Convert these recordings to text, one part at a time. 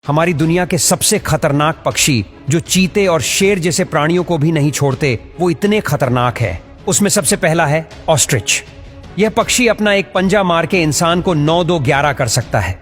हमारी दुनिया के सबसे खतरनाक पक्षी जो चीते और शेर जैसे प्राणियों को भी नहीं छोड़ते, वो इतने खतरनाक है। उसमें सबसे पहला है ऑस्ट्रिच। यह पक्षी अपना एक पंजा मार के इंसान को 9-2-11 कर सकता है,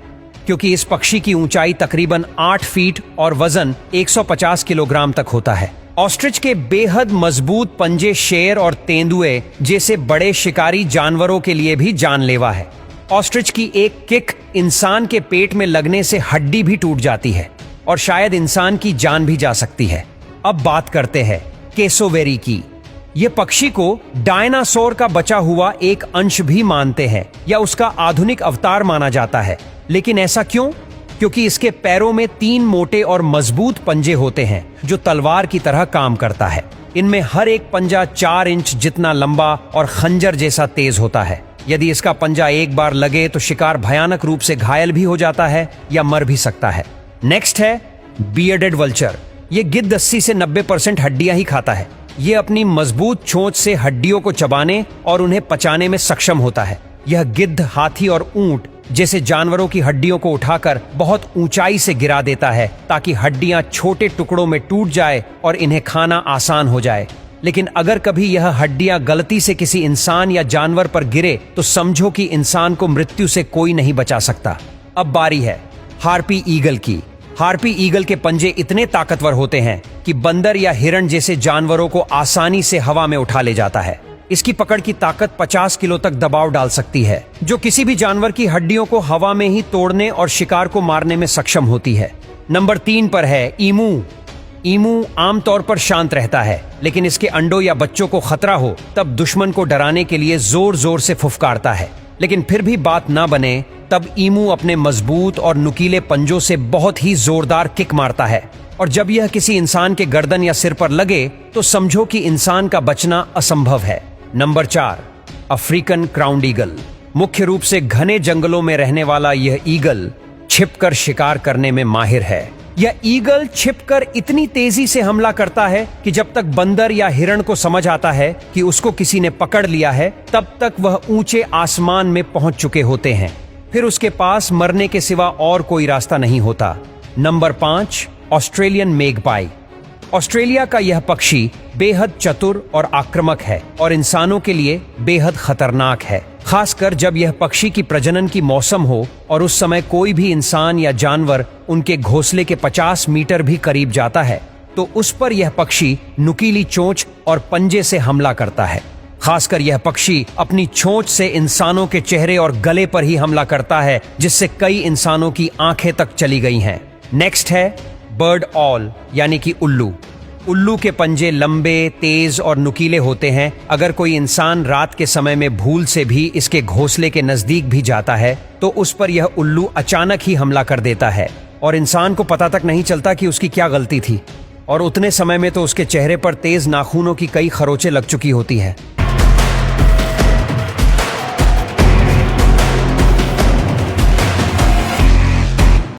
क्योंकि इस पक्षी की ऊंचाई तकरीबन 8 फीट और वजन 150 किलोग्राम तक होता है। ऑस्ट्रिच के बेहद मजबूत पंजे शेर और तेंदुए जैसे बड़े शिकारी जानवरों के लिए भी जानलेवा है। ऑस्ट्रिच की एक किक इंसान के पेट में लगने से हड्डी भी टूट जाती है और शायद इंसान की जान भी जा सकती है। अब बात करते हैं कैसोवेरी की। यह पक्षी को डायनासोर का बचा हुआ एक अंश भी मानते हैं या उसका आधुनिक अवतार माना जाता है। लेकिन ऐसा क्यों? क्योंकि इसके पैरों में 3 मोटे और मजबूत पंजे होते हैं जो तलवार की तरह काम करता है। इनमें हर एक पंजा 4 इंच जितना लंबा और खंजर जैसा तेज होता है। यदि इसका पंजा एक बार लगे तो शिकार भयानक रूप से घायल भी हो जाता है या मर भी सकता है। नेक्स्ट है बियर्डेड वल्चर। ये गिद्ध 80 से 90% हड्डियां ही खाता है। ये अपनी मजबूत चोंच से हड्डियों को चबाने और उन्हें पचाने में सक्षम होता है। यह गिद्ध, हाथी और ऊंट जैसे जानवरों की हड्डियों को उठाकर बहुत ऊंचाई से गिरा देता है ताकि हड्डियां छोटे टुकड़ों में टूट जाए और इन्हें खाना आसान हो जाए। लेकिन अगर कभी यह हड्डियां गलती से किसी इंसान या जानवर पर गिरे तो समझो कि इंसान को मृत्यु से कोई नहीं बचा सकता। अब बारी है हार्पी ईगल की। हार्पी ईगल के पंजे इतने ताकतवर होते हैं कि बंदर या हिरण जैसे जानवरों को आसानी से हवा में उठा ले जाता है। इसकी पकड़ की ताकत 50 किलो तक दबाव डाल सकती है, जो किसी भी जानवर की हड्डियों को हवा में ही तोड़ने और शिकार को मारने में सक्षम होती है। नंबर 3 पर है ईमू। ईमू आमतौर पर शांत रहता है, लेकिन इसके अंडों या बच्चों को खतरा हो तब दुश्मन को डराने के लिए जोर जोर से फुफकारता है। लेकिन फिर भी बात ना बने तब ईमू अपने मजबूत और नुकीले पंजों से बहुत ही जोरदार किक मारता है, और जब यह किसी इंसान के गर्दन या सिर पर लगे तो समझो कि इंसान का बचना असंभव है। Number 4 African crowned eagle. मुख्य रूप से घने जंगलों में रहने वाला यह ईगल छिपकर शिकार करने में माहिर है। यह ईगल छिपकर इतनी तेजी से हमला करता है कि जब तक बंदर या हिरण को समझ आता है कि उसको किसी ने पकड़ लिया है, तब तक वह ऊंचे आसमान में पहुंच चुके होते हैं। फिर उसके पास मरने के सिवा और कोई रास्ता नहीं होता। Number 5 Australian मेगपाई। ऑस्ट्रेलिया का यह पक्षी बेहद चतुर और आक्रामक है और इंसानों के लिए बेहद खतरनाक है, खासकर जब यह पक्षी की प्रजनन की मौसम हो और उस समय कोई भी इंसान या जानवर उनके घोंसले के 50 मीटर भी करीब जाता है तो उस पर यह पक्षी नुकीली चोंच और पंजे से हमला करता है। खासकर यह पक्षी अपनी चोंच से इंसानों के चेहरे और गले पर ही हमला करता है, जिससे कई इंसानों की आंखें तक चली गई हैं। नेक्स्ट है बर्ड ऑल यानी कि उल्लू। उल्लू के पंजे लंबे, तेज और नुकीले होते हैं। अगर कोई इंसान रात के समय में भूल से भी इसके घोंसले के नजदीक भी जाता है तो उस पर यह उल्लू अचानक ही हमला कर देता है और इंसान को पता तक नहीं चलता कि उसकी क्या गलती थी, और उतने समय में तो उसके चेहरे पर तेज नाखूनों की कई खरोंचें लग चुकी होती है।